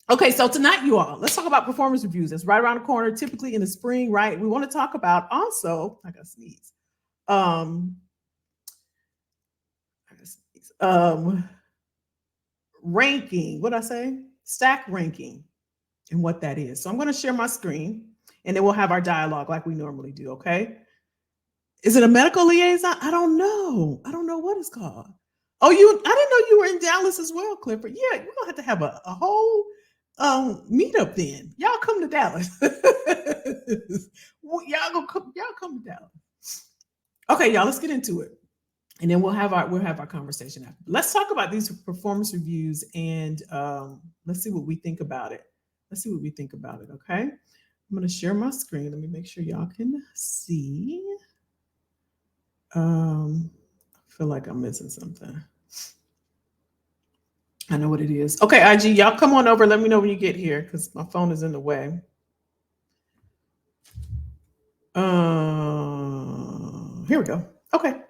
Okay, so tonight, you all, let's talk about performance reviews. It's right around the corner, typically in the spring, right? We want to talk about also, I gotta sneeze. Um, I gotta sneeze. Ranking, what did I say? Stack ranking and what that is. So I'm going to share my screen and then we'll have our dialogue like we normally do, okay? Is it a medical liaison? I don't know. I don't know what it's called. Oh, I didn't know you were in Dallas as well, Clifford. Yeah, we're gonna have to have a whole meetup then. Y'all come to Dallas. Y'all come to Dallas. Okay, y'all, let's get into it. And then we'll have our conversation after. Let's talk about these performance reviews and let's see what we think about it. Let's see what we think about it. Okay, I'm going to share my screen. Let me make sure y'all can see. I feel like I'm missing something. I know what it is. Okay, IG, y'all come on over. Let me know when you get here because my phone is in the way. Here we go. Okay.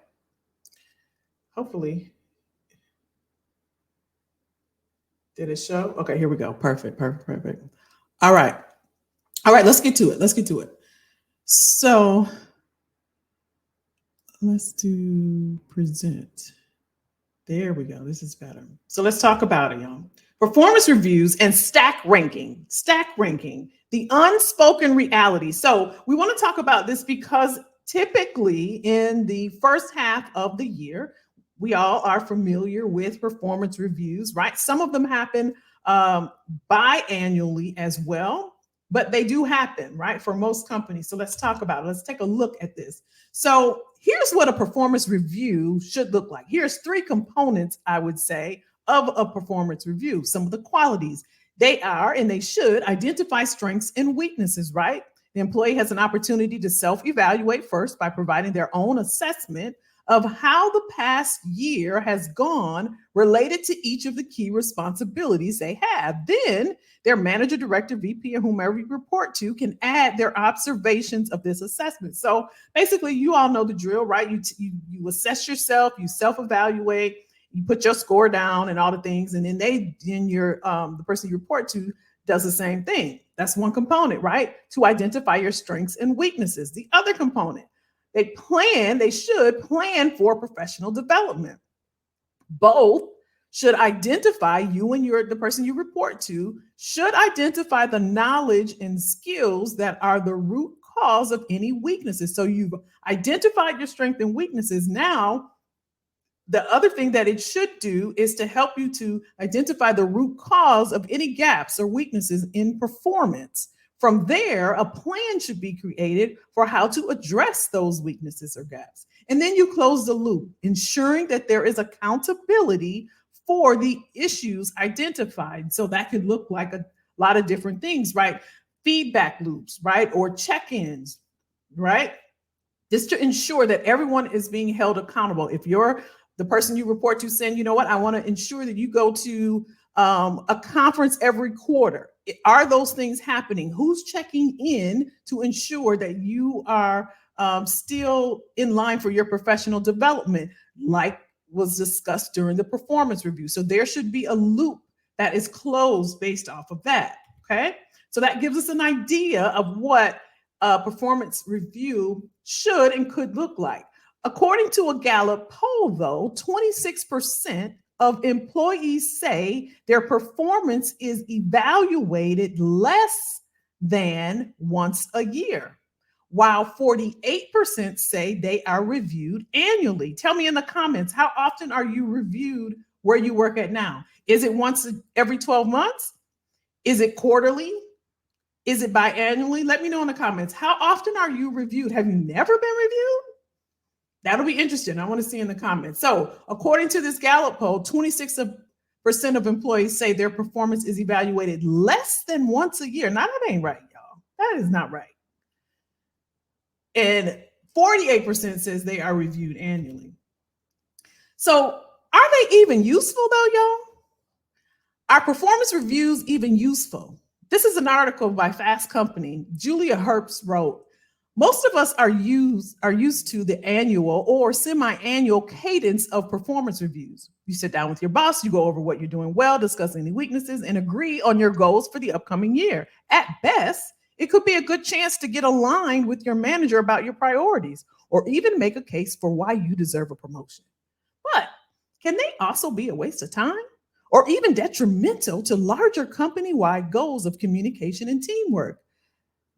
Hopefully. Did it show? Okay, here we go. Perfect. All right. Let's get to it. So let's do present. There we go. This is better. So let's talk about it, y'all. Performance reviews and stack ranking. The unspoken reality. So we want to talk about this because typically in the first half of the year, we all are familiar with performance reviews, right? Some of them happen biannually as well, but they do happen, right, for most companies. So let's talk about it. Let's take a look at this. So here's what a performance review should look like. Here's 3 components, I would say, of a performance review. Some of the qualities. They are, and they should, identify strengths and weaknesses, right? The employee has an opportunity to self-evaluate first by providing their own assessment of how the past year has gone related to each of the key responsibilities they have. Then their manager, director, VP, or whomever you report to can add their observations of this assessment. So basically, you all know the drill, right? You assess yourself, you self-evaluate, you put your score down and all the things, and then the person you report to does the same thing. That's one component, right? To identify your strengths and weaknesses. The other component, they should plan for professional development. Both should identify, you and the person you report to should identify the knowledge and skills that are the root cause of any weaknesses. So you've identified your strengths and weaknesses. Now, the other thing that it should do is to help you to identify the root cause of any gaps or weaknesses in performance. From there, a plan should be created for how to address those weaknesses or gaps. And then you close the loop, ensuring that there is accountability for the issues identified. So that could look like a lot of different things, right? Feedback loops, right? Or check-ins, right? Just to ensure that everyone is being held accountable. If you're the person you report to saying, you know what, I want to ensure that you go to a conference every quarter. Are those things happening? Who's checking in to ensure that you are still in line for your professional development, like was discussed during the performance review? So there should be a loop that is closed based off of that, okay? So that gives us an idea of what a performance review should and could look like. According to a Gallup poll, though, 26% of employees say their performance is evaluated less than once a year, while 48% say they are reviewed annually. Tell me in the comments, how often are you reviewed where you work at now? Is it once every 12 months? Is it quarterly? Is it biannually? Let me know in the comments. How often are you reviewed? Have you never been reviewed? That'll be interesting. I want to see in the comments. So according to this Gallup poll, 26% of employees say their performance is evaluated less than once a year. Now that ain't right, y'all. That is not right. And 48% says they are reviewed annually. So are they even useful though, y'all? Are performance reviews even useful? This is an article by Fast Company. Julia Herbst wrote, Most of us are used to the annual or semi-annual cadence of performance reviews. You sit down with your boss, you go over what you're doing well, discuss any weaknesses, and agree on your goals for the upcoming year. At best, it could be a good chance to get aligned with your manager about your priorities or even make a case for why you deserve a promotion. But can they also be a waste of time or even detrimental to larger company wide goals of communication and teamwork?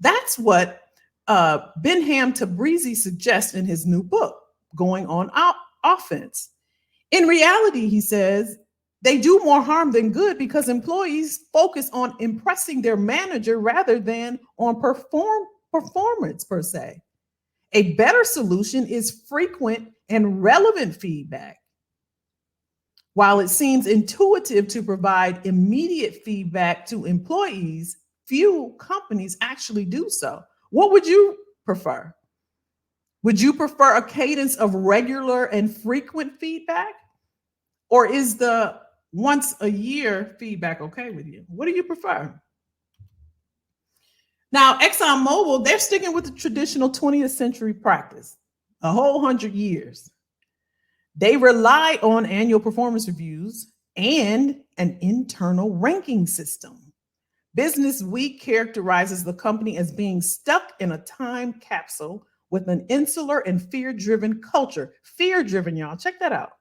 That's what Benham Tabrizi suggests in his new book, Going on Offense. In reality, he says, they do more harm than good because employees focus on impressing their manager rather than on performance per se. A better solution is frequent and relevant feedback. While it seems intuitive to provide immediate feedback to employees, few companies actually do so. What would you prefer? Would you prefer a cadence of regular and frequent feedback? Or is the once a year feedback okay with you? What do you prefer? Now, ExxonMobil, they're sticking with the traditional 20th century practice, a whole 100 years. They rely on annual performance reviews and an internal ranking system. Business Week characterizes the company as being stuck in a time capsule with an insular and fear driven culture. Fear driven, y'all. Check that out.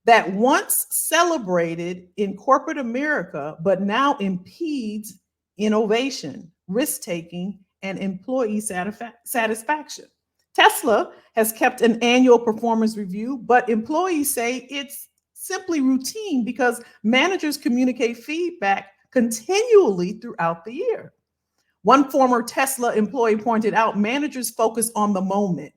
That once celebrated in corporate America, but now impedes innovation, risk taking, and employee satisfaction. Tesla has kept an annual performance review, but employees say it's simply routine because managers communicate feedback continually throughout the year. One former Tesla employee pointed out managers focus on the moment.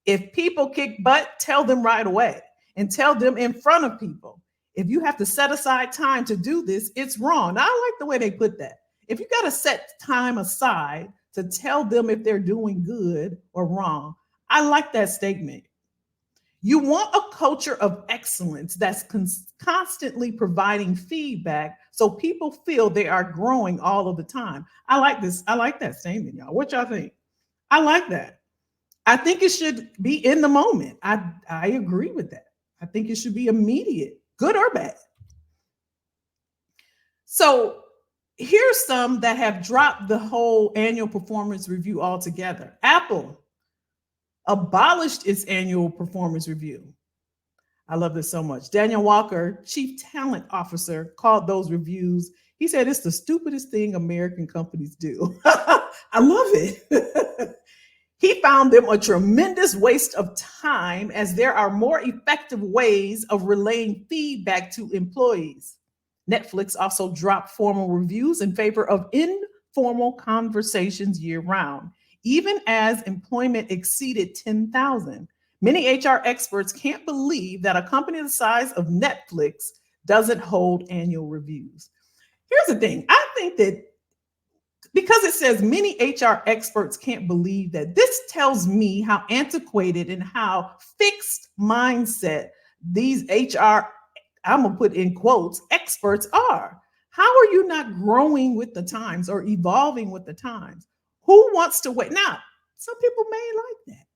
If people kick butt, tell them right away and tell them in front of people. If you have to set aside time to do this, it's wrong. Now, I like the way they put that. If you got to set time aside to tell them if they're doing good or wrong, I like that statement. You want a culture of excellence that's constantly providing feedback so people feel they are growing all of the time. I like this. I like that statement, y'all. What y'all think? I like that. I think it should be in the moment. I agree with that. I think it should be immediate, good or bad. So here's some that have dropped the whole annual performance review altogether. Apple abolished its annual performance review. I love this so much. Daniel Walker, chief talent officer, called those reviews. He said it's the stupidest thing American companies do. I love it. He found them a tremendous waste of time as there are more effective ways of relaying feedback to employees. Netflix also dropped formal reviews in favor of informal conversations year round, even as employment exceeded 10,000. Many HR experts can't believe that a company the size of Netflix doesn't hold annual reviews. Here's the thing. I think that because it says many HR experts can't believe that, this tells me how antiquated and how fixed mindset these HR, I'm going to put in quotes, experts are. How are you not growing with the times or evolving with the times? Who wants to wait? Now, some people may like that,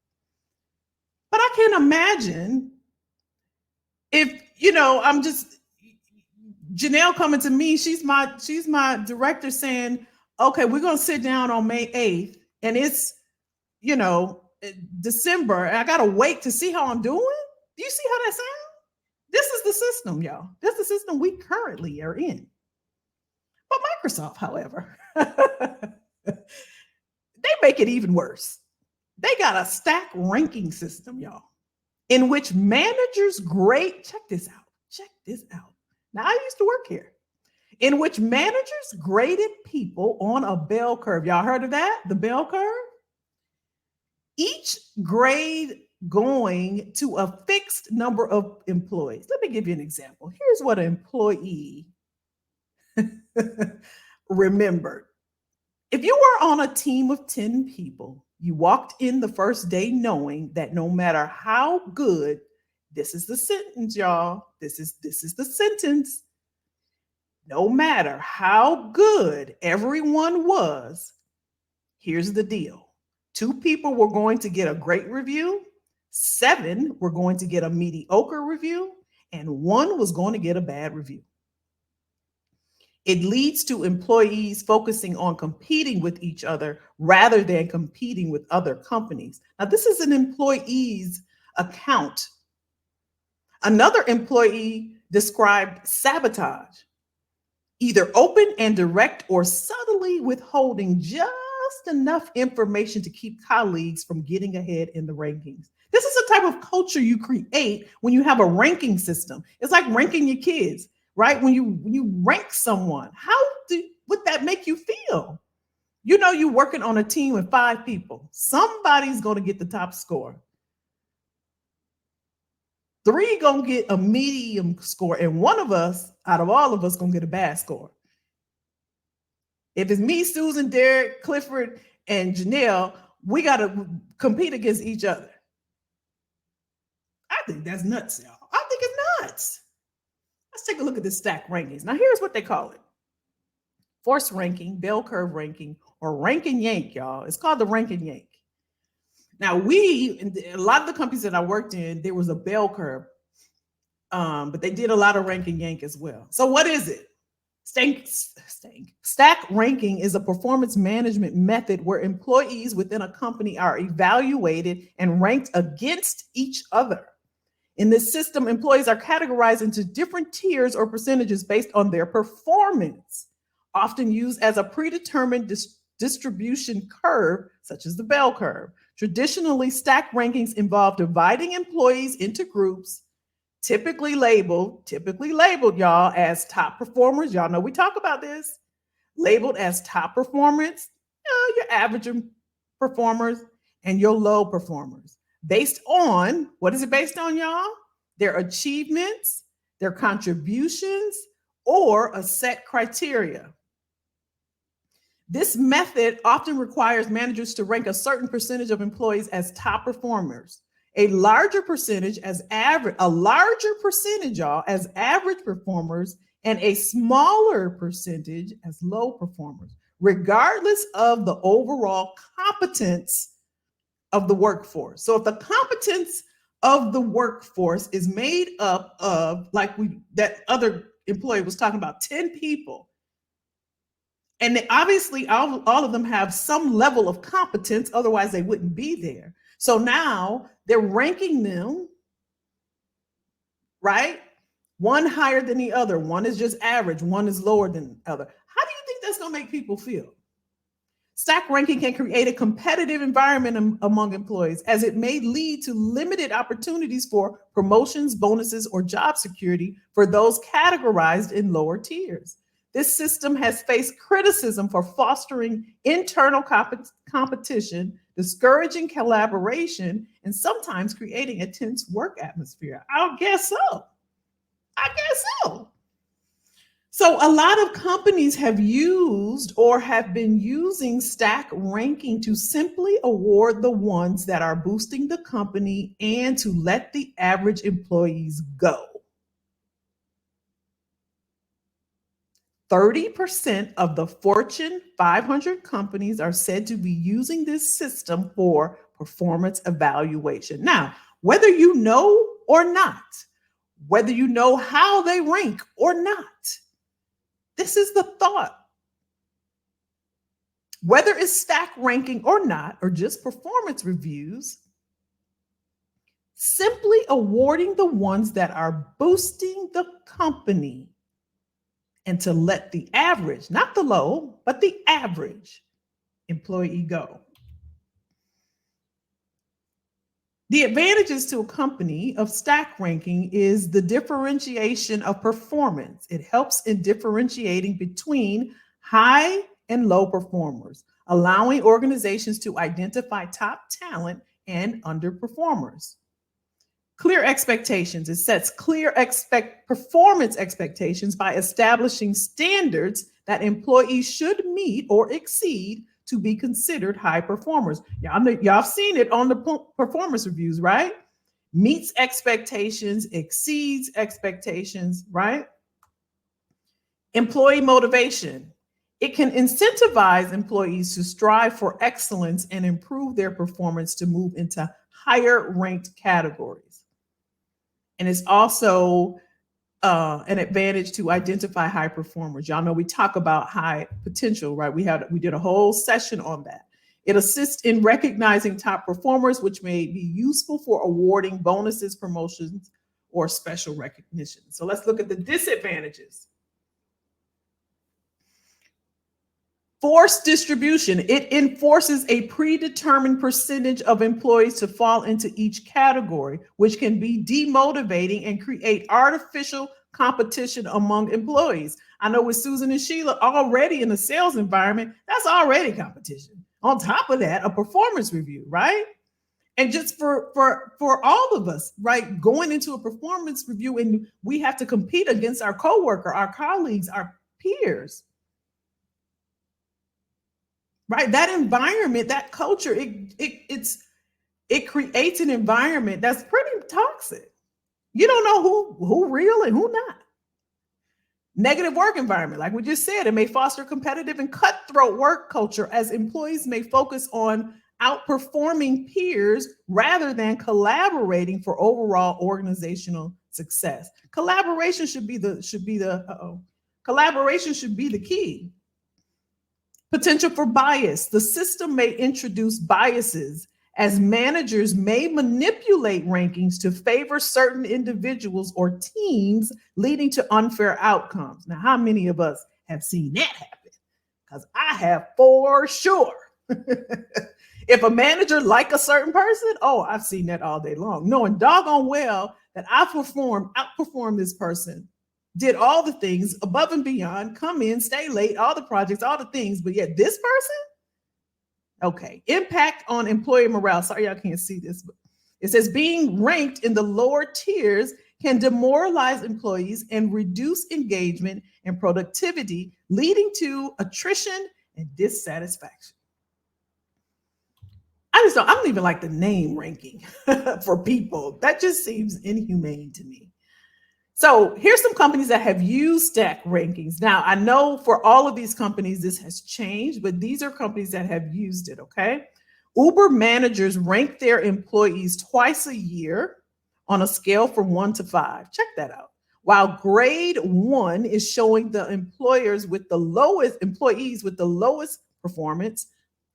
but I can't imagine if, I'm just, Janelle coming to me, she's my director saying, okay, we're going to sit down on May 8th and it's, December. And I got to wait to see how I'm doing. Do you see how that sounds? This is the system, y'all. This is the system we currently are in. But Microsoft, however, they make it even worse. They got a stack ranking system, y'all, in which managers grade, check this out. Now, I used to work here, in which managers graded people on a bell curve. Y'all heard of that? The bell curve? Each grade going to a fixed number of employees. Let me give you an example. Here's what an employee remembered. If you were on a team of 10 people, you walked in the first day knowing that no matter how good, this is the sentence, y'all. This is the sentence. No matter how good everyone was, here's the deal. 2 people were going to get a great review, 7 were going to get a mediocre review, and 1 was going to get a bad review. It leads to employees focusing on competing with each other rather than competing with other companies. Now, this is an employee's account. Another employee described sabotage, either open and direct or subtly withholding just enough information to keep colleagues from getting ahead in the rankings. This is the type of culture you create when you have a ranking system. It's like ranking your kids, right? When you rank someone, would that make you feel? You know, you're working on a team with 5 people. Somebody's going to get the top score. 3 gonna get a medium score, and one of us, out of all of us, gonna get a bad score. If it's me, Susan, Derek, Clifford, and Janelle, we gotta compete against each other. I think that's nuts, y'all. I think it's nuts. Let's take a look at the stack rankings. Now, here's what they call it: force ranking, bell curve ranking, or rank and yank, y'all. It's called the rank and yank. Now, a lot of the companies that I worked in, there was a bell curve, but they did a lot of rank and yank as well. So what is it? Stack ranking is a performance management method where employees within a company are evaluated and ranked against each other. In this system, employees are categorized into different tiers or percentages based on their performance, often used as a predetermined distribution curve, such as the bell curve. Traditionally, stack rankings involve dividing employees into groups, typically labeled, y'all, as top performers. Y'all know we talk about this. Labeled as top performers, your average performers, and your low performers. Based on, what is it based on, y'all? Their achievements, their contributions, or a set criteria. This method often requires managers to rank a certain percentage of employees as top performers, a larger percentage, y'all, as average performers, and a smaller percentage as low performers, regardless of the overall competence of the workforce. So if the competence of the workforce is made up of, like that other employee was talking about, 10 people, and obviously all of them have some level of competence, otherwise they wouldn't be there. So now they're ranking them, right? One higher than the other. One is just average. One is lower than the other. How do you think that's going to make people feel? Stack ranking can create a competitive environment among employees, as it may lead to limited opportunities for promotions, bonuses, or job security for those categorized in lower tiers. This system has faced criticism for fostering internal competition, discouraging collaboration, and sometimes creating a tense work atmosphere. I guess so. So a lot of companies have used or have been using stack ranking to simply award the ones that are boosting the company and to let the average employees go. 30% of the Fortune 500 companies are said to be using this system for performance evaluation. Now, whether you know or not, whether you know how they rank or not, this is the thought. Whether it's stack ranking or not, or just performance reviews, simply awarding the ones that are boosting the company and to let the average, not the low, but the average employee go. The advantages to a company of stack ranking is the differentiation of performance. It helps in differentiating between high and low performers, allowing organizations to identify top talent and underperformers. Clear expectations. It sets clear performance expectations by establishing standards that employees should meet or exceed to be considered high performers. Y'all have seen it on the performance reviews, right? Meets expectations, exceeds expectations, right? Employee motivation. It can incentivize employees to strive for excellence and improve their performance to move into higher ranked categories. And it's also an advantage to identify high performers. Y'all know we talk about high potential, right? We did a whole session on that. It assists in recognizing top performers, which may be useful for awarding bonuses, promotions, or special recognition. So let's look at the disadvantages. Forced distribution. It enforces a predetermined percentage of employees to fall into each category, which can be demotivating and create artificial competition among employees. I know with Susan and Sheila already in the sales environment, that's already competition. On top of that, a performance review, right? And just for all of us, right, going into a performance review and we have to compete against our coworker, our colleagues, our peers. Right, that environment, that culture, it creates an environment that's pretty toxic. You don't know who real and who not. Negative work environment, like we just said, it may foster competitive and cutthroat work culture as employees may focus on outperforming peers rather than collaborating for overall organizational success. Collaboration should be the key. Potential for bias. The system may introduce biases as managers may manipulate rankings to favor certain individuals or teams, leading to unfair outcomes. Now, how many of us have seen that happen? Because I have for sure. If a manager like a certain person, oh, I've seen that all day long, knowing doggone well that I outperformed this person, did all the things above and beyond, come in, stay late, all the projects, all the things, but yet this person? Okay. Impact on employee morale. Sorry, y'all can't see this, but it says being ranked in the lower tiers can demoralize employees and reduce engagement and productivity, leading to attrition and dissatisfaction. I don't even like the name ranking for people. That just seems inhumane to me. So here's some companies that have used stack rankings. Now, I know for all of these companies, this has changed, but these are companies that have used it, okay? Uber managers rank their employees twice a year on a scale from 1 to 5. Check that out. While grade 1 is showing the employees with the lowest performance,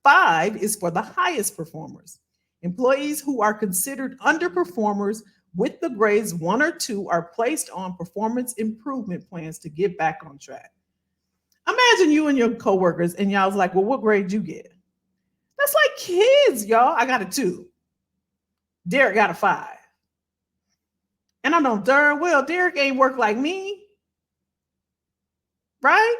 5 is for the highest performers. Employees who are considered underperformers with the grades 1 or 2 are placed on performance improvement plans to get back on track. Imagine you and your coworkers and y'all was like, well, what grade you get? That's like kids, y'all. I got a 2. Derek got a 5. And I know darn well Derek ain't work like me, right?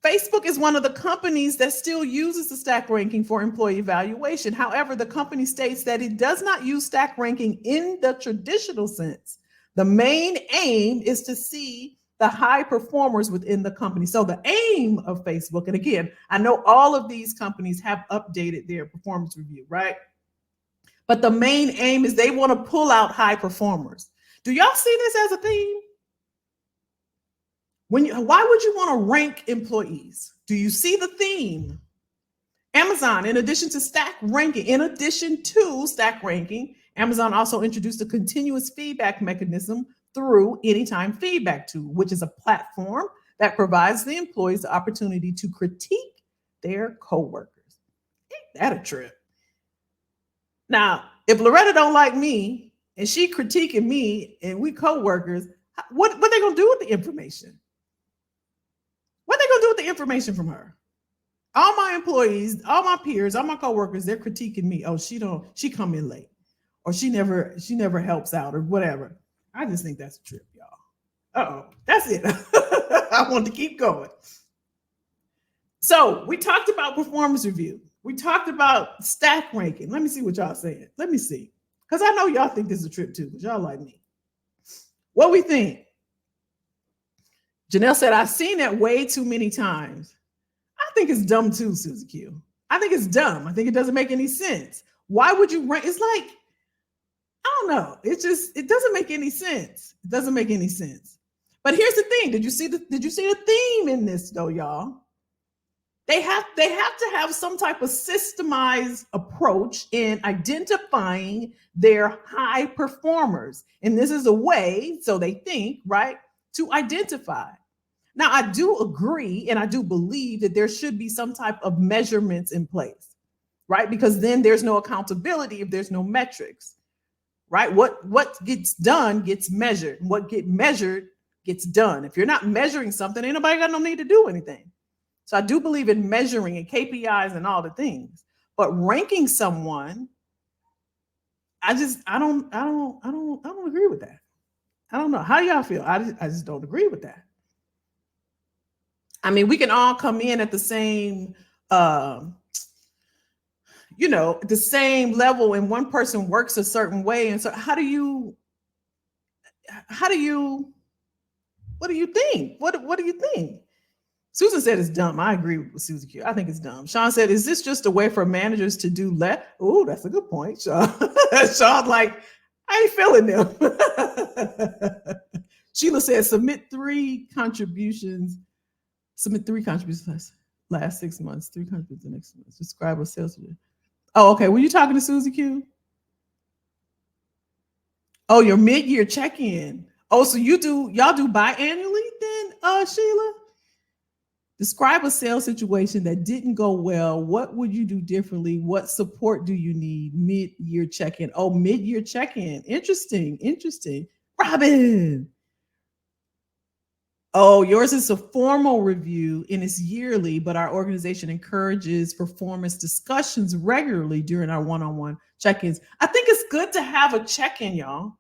Facebook is one of the companies that still uses the stack ranking for employee evaluation. However, the company states that it does not use stack ranking in the traditional sense. The main aim is to see the high performers within the company. So the aim of Facebook, and again, I know all of these companies have updated their performance review, right? But the main aim is they want to pull out high performers. Do y'all see this as a theme? Why would you want to rank employees? Do you see the theme? Amazon, in addition to stack ranking, Amazon also introduced a continuous feedback mechanism through Anytime Feedback Tool, which is a platform that provides the employees the opportunity to critique their coworkers. Ain't that a trip? Now, if Loretta don't like me and she critiquing me and we coworkers, what they gonna do with the information? What they gonna do with the information from her? All my employees, all my peers, all my coworkers, they're critiquing me. Oh, she come in late, or she never helps out, or whatever. I just think that's a trip, y'all. That's it. I want to keep going. So we talked about performance review. We talked about stack ranking. Let me see what y'all saying. Let me see, because I know y'all think this is a trip too, because y'all like me. What we think? Janelle said, I've seen that way too many times. I think it's dumb too, Susie Q. I think it's dumb. I think it doesn't make any sense. Why would you rank? It's like, I don't know. It doesn't make any sense. It doesn't make any sense. But here's the thing. Did you see the theme in this though, y'all? They have to have some type of systemized approach in identifying their high performers. And this is a way, so they think, right, to identify. Now, I do agree and I do believe that there should be some type of measurements in place, right? Because then there's no accountability if there's no metrics, right? What gets done gets measured. What gets measured gets done. If you're not measuring something, ain't nobody got no need to do anything. So I do believe in measuring and KPIs and all the things. But ranking someone, I don't agree with that. I don't know. How y'all feel? I just don't agree with that. I mean, we can all come in at the same um the same level, and one person works a certain way. And so how do you what do you think? What do you think? Susan said it's dumb. I agree with Susan Q. I think it's dumb. Sean said, is this just a way for managers to do less? Oh, that's a good point, Sean. Sean's like, I ain't feeling them. Sheila said, submit three contributions last 6 months, three contributions the next month. Describe what sales. Oh, okay. Were you talking to Susie Q? Oh, your mid-year check-in. Oh, so y'all do biannually then, Sheila? Describe a sales situation that didn't go well. What would you do differently? What support do you need? Mid-year check-in. Oh, mid-year check-in. Interesting. Robin. Oh, yours is a formal review and it's yearly, but our organization encourages performance discussions regularly during our one-on-one check-ins. I think it's good to have a check-in, y'all.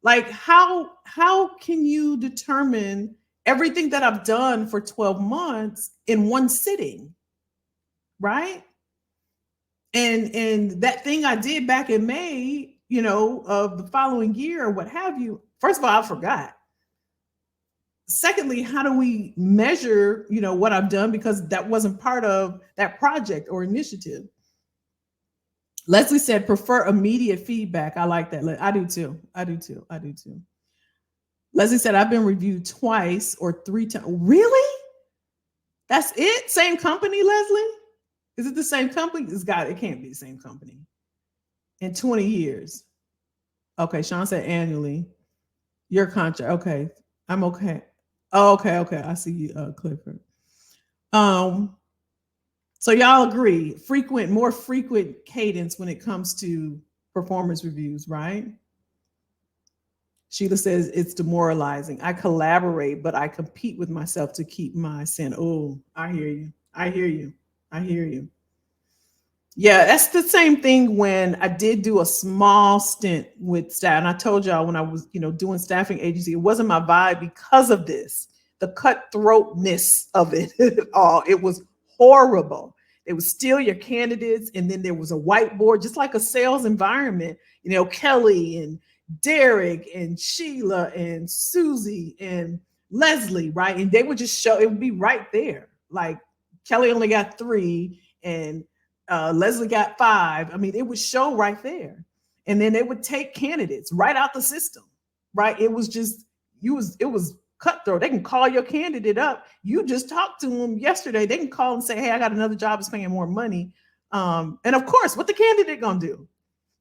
Like how can you determine everything that I've done for 12 months in one sitting, right? And that thing I did back in May, of the following year or what have you. First of all, I forgot. Secondly, how do we measure, what I've done, because that wasn't part of that project or initiative. Leslie said, prefer immediate feedback. I like that. I do too. Leslie said, I've been reviewed twice or three times. Really? That's it? Same company, Leslie? Is it the same company? It can't be the same company. In 20 years. Okay, Sean said annually. Your contract. Okay. I'm okay. Oh, okay. I see you, Clifford. So y'all agree, more frequent cadence when it comes to performance reviews, right? Sheila says it's demoralizing. I collaborate, but I compete with myself to keep my sin. Oh, I hear you. Yeah, that's the same thing when I did do a small stint with staff. And I told y'all when I was, doing staffing agency, it wasn't my vibe because of this, the cutthroatness of it all. It was horrible. They would steal your candidates, and then there was a whiteboard, just like a sales environment. Kelly and Derek and Sheila and Susie and Leslie, right? And they would just show, it would be right there. Like Kelly only got 3 and Leslie got 5. I mean, it would show right there. And then they would take candidates right out the system, right? It was just, it was cutthroat. They can call your candidate up. You just talked to them yesterday. They can call and say, hey, I got another job that's paying more money. And of course, what the candidate gonna do?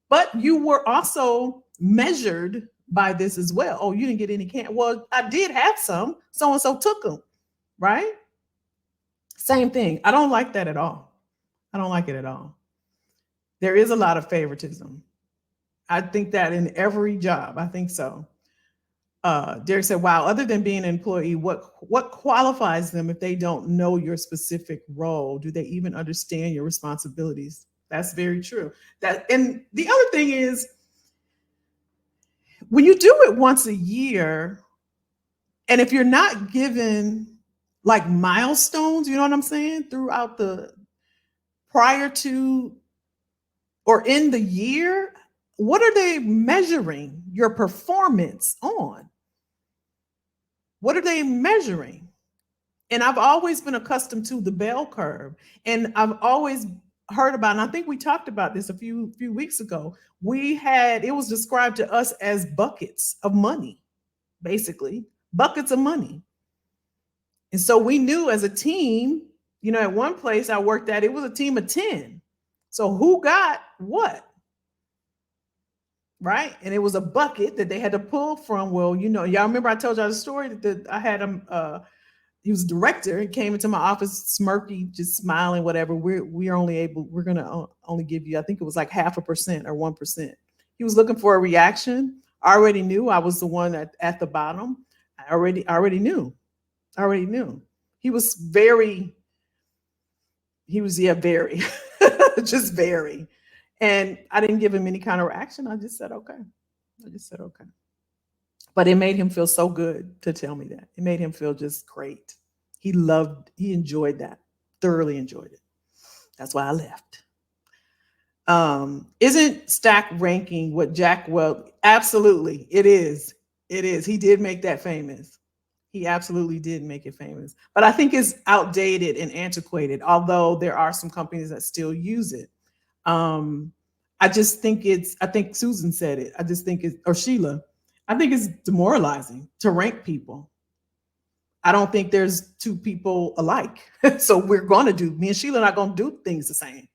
But you were also measured by this as well. Oh, you didn't get any Well, I did have some. So-and-so took them, right? Same thing. I don't like that at all. I don't like it at all. There is a lot of favoritism. I think that in every job. I think so. Derek said, wow, other than being an employee, what qualifies them if they don't know your specific role? Do they even understand your responsibilities? That's very true. And the other thing is, when you do it once a year, and if you're not given like milestones, you know what I'm saying, throughout prior to or in the year, what are they measuring your performance on? What are they measuring? And I've always been accustomed to the bell curve. And I've always heard about, and I think we talked about this a few weeks ago. It was described to us as buckets of money, basically, buckets of money. And so we knew as a team, At one place I worked at, it was a team of 10. So who got what? Right. And it was a bucket that they had to pull from. Well, y'all remember I told y'all the story that I had him, he was a director. He came into my office smirky, just smiling, whatever. We're gonna only give you, I think it was like 0.5% or 1%. He was looking for a reaction. I already knew I was the one at the bottom. I already knew. I already knew. He was very, very, just very. And I didn't give him any kind of reaction. I just said, okay. I just said, okay. But it made him feel so good to tell me that. It made him feel just great. He enjoyed that, thoroughly enjoyed it. That's why I left. Isn't stack ranking what Jack Well? Absolutely, it is. It is. He did make that famous. He absolutely did make it famous. But I think it's outdated and antiquated, although there are some companies that still use it. Um, I think Susan said it. I just think it's, or Sheila, I think it's demoralizing to rank people. I don't think there's two people alike. So me and Sheila are not going to do things the same.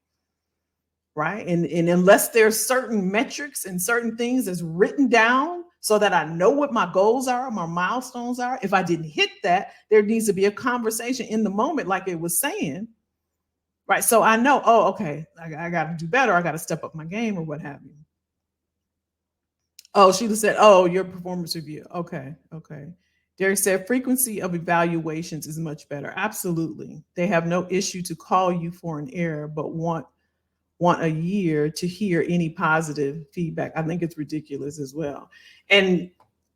Right. And unless there's certain metrics and certain things that's written down so that I know what my goals are, my milestones are, if I didn't hit that, there needs to be a conversation in the moment, like it was saying. Right. So I know, oh, okay, I got to do better. I got to step up my game or what have you. Oh, Sheila said, oh, your performance review. Okay. Okay. Derek said frequency of evaluations is much better. Absolutely. They have no issue to call you for an error, but want a year to hear any positive feedback. I think it's ridiculous as well. And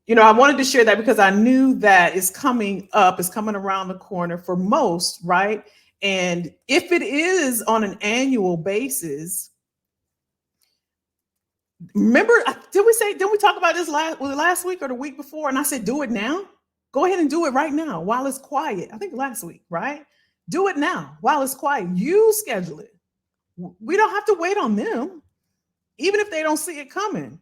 I wanted to share that because I knew that it's coming up, it's coming around the corner for most, right? And if it is on an annual basis, remember, didn't we talk about this last week or the week before? And I said, do it now. Go ahead and do it right now while it's quiet. I think last week, right? Do it now while it's quiet. You schedule it. We don't have to wait on them, even if they don't see it coming.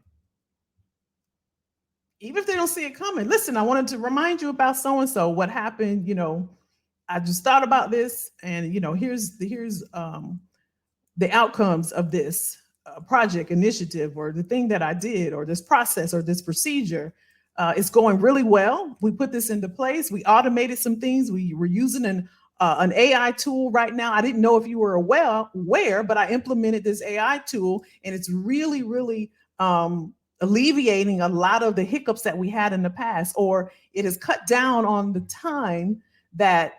Even if they don't see it coming. Listen, I wanted to remind you about so and so. What happened? I just thought about this, and here's the outcomes of this project initiative, or the thing that I did, or this process, or this procedure. It's going really well. We put this into place. We automated some things. We were using an AI tool right now. I didn't know if you were aware, but I implemented this AI tool, and it's really, really alleviating a lot of the hiccups that we had in the past, or it has cut down on the time that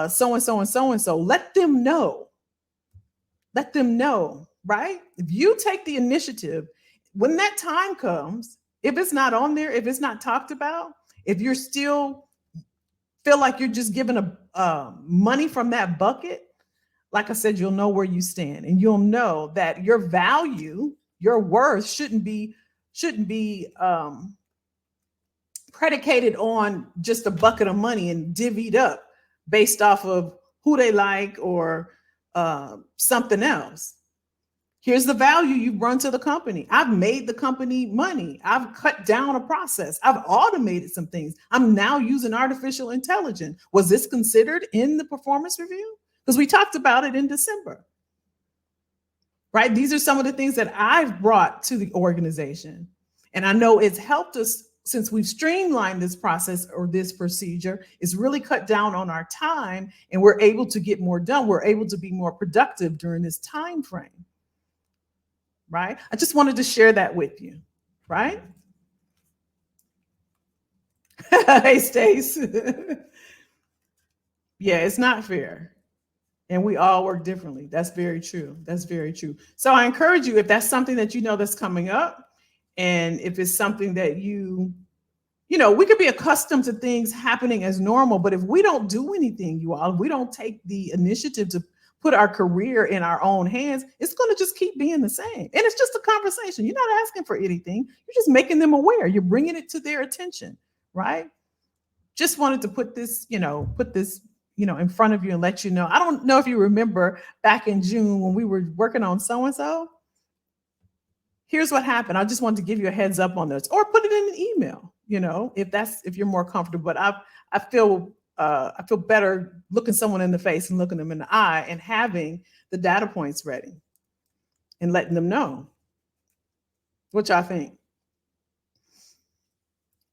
so and so and so and so. Let them know. Let them know, right? If you take the initiative, when that time comes, if it's not on there, if it's not talked about, if you're still feel like you're just giving a money from that bucket, like I said, you'll know where you stand, and you'll know that your value, your worth shouldn't be predicated on just a bucket of money and divvied up based off of who they like or something else. Here's the value you've brought to the company. I've made the company money. I've cut down a process. I've automated some things. I'm now using artificial intelligence. Was this considered in the performance review? Because we talked about it in December, right? These are some of the things that I've brought to the organization. And I know it's helped us since we've streamlined this process or this procedure. It's really cut down on our time, and we're able to get more done. We're able to be more productive during this time frame. Right? I just wanted to share that with you, right? Hey, Stace. Yeah, it's not fair. And we all work differently. That's very true. That's very true. So I encourage you, if that's something that that's coming up, and if it's something that we could be accustomed to things happening as normal, but if we don't do anything, we don't take the initiative to put our career in our own hands, it's going to just keep being the same. And it's just a conversation. You're not asking for anything. You're just making them aware. You're bringing it to their attention, right? Just wanted to put this in front of you and let you know. I don't know if you remember back in June when we were working on so-and-so. Here's what happened. I just wanted to give you a heads up on this, or put it in an email, if you're more comfortable. But I feel I feel better looking someone in the face and looking them in the eye and having the data points ready and letting them know what y'all think.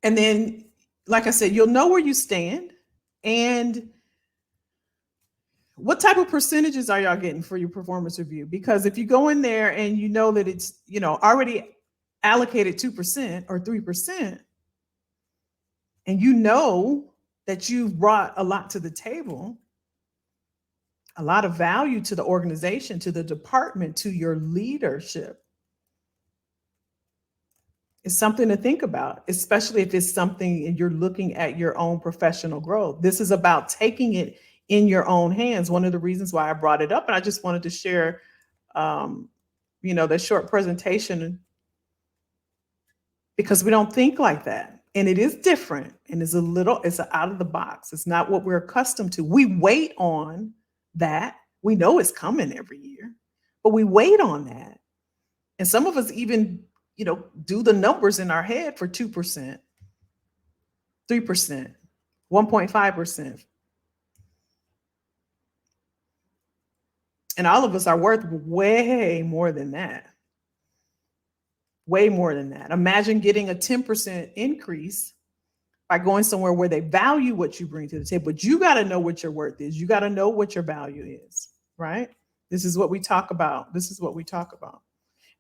And then, like I said, you'll know where you stand and what type of percentages are y'all getting for your performance review? Because if you go in there and you know that it's, already allocated 2% or 3%, and you know that you've brought a lot to the table, a lot of value to the organization, to the department, to your leadership, it's something to think about, especially if it's something and you're looking at your own professional growth. This is about taking it in your own hands. One of the reasons why I brought it up, and I just wanted to share, the short presentation, because we don't think like that. And it is different and it's out of the box. It's not what we're accustomed to. We wait on that. We know it's coming every year, but we wait on that. And some of us even, do the numbers in our head for 2%, 3%, 1.5%. And all of us are worth way more than that. Way more than that. Imagine getting a 10% increase by going somewhere where they value what you bring to the table. But you got to know what your worth is. You got to know what your value is, right? This is what we talk about.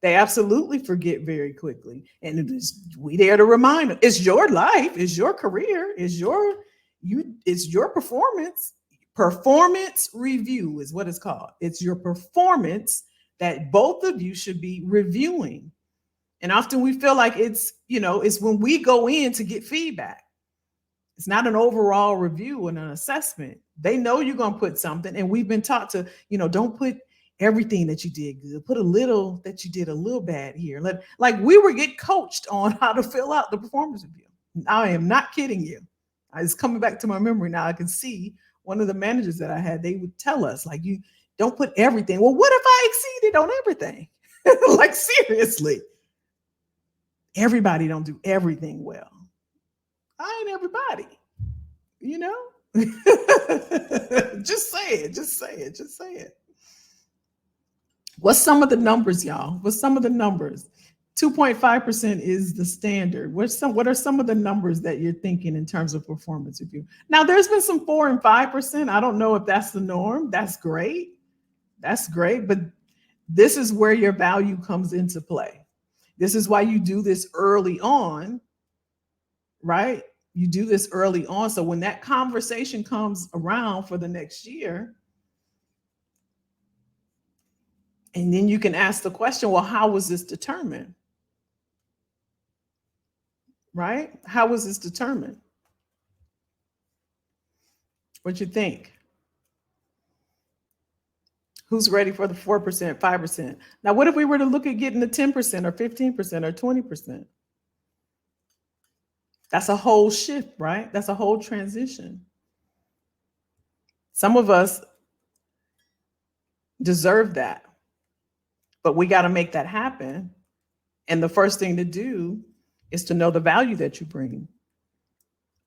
They absolutely forget very quickly. And we there to remind them, it's your life, it's your career, it's your performance. Performance review is what it's called. It's your performance that both of you should be reviewing. And often we feel like it's when we go in to get feedback. It's not an overall review and an assessment. They know you're going to put something. And we've been taught to, don't put everything that you did good. Put a little that you did a little bad here. Like we were get coached on how to fill out the performance review. I am not kidding you. It's coming back to my memory now. I can see one of the managers that I had, they would tell us, like, you don't put everything. Well, what if I exceeded on everything? Like, seriously. Everybody don't do everything well. I ain't everybody, Just say it. What's some of the numbers, y'all? What's some of the numbers? 2.5% is the standard. What are some of the numbers that you're thinking in terms of performance review? Now, there's been some 4 and 5%. I don't know if that's the norm. That's great. But this is where your value comes into play. This is why you do this early on, right? You do this early on. So when that conversation comes around for the next year, and then you can ask the question, well, how was this determined? Right? How was this determined? What you think? Who's ready for the 4%, 5%? Now, what if we were to look at getting the 10% or 15% or 20%? That's a whole shift, right? That's a whole transition. Some of us deserve that, but we got to make that happen. And the first thing to do is to know the value that you bring.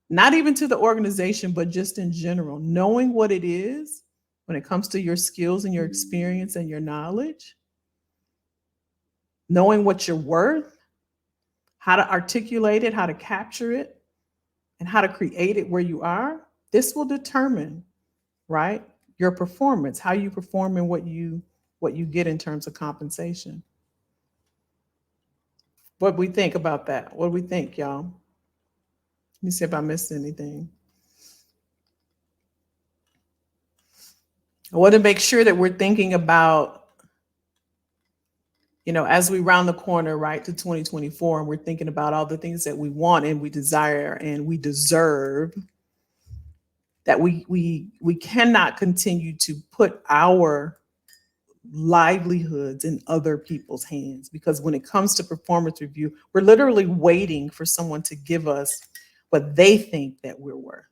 Not even to the organization, but just in general, knowing what it is when it comes to your skills and your experience and your knowledge, knowing what you're worth, how to articulate it, how to capture it, and how to create it where you are. This will determine, right, your performance, how you perform and what you get in terms of compensation. What we think about that? What do we think, y'all? Let me see if I missed anything. I want to make sure that we're thinking about, as we round the corner, right, to 2024, and we're thinking about all the things that we want and we desire and we deserve, that we cannot continue to put our livelihoods in other people's hands. Because when it comes to performance review, we're literally waiting for someone to give us what they think that we're worth.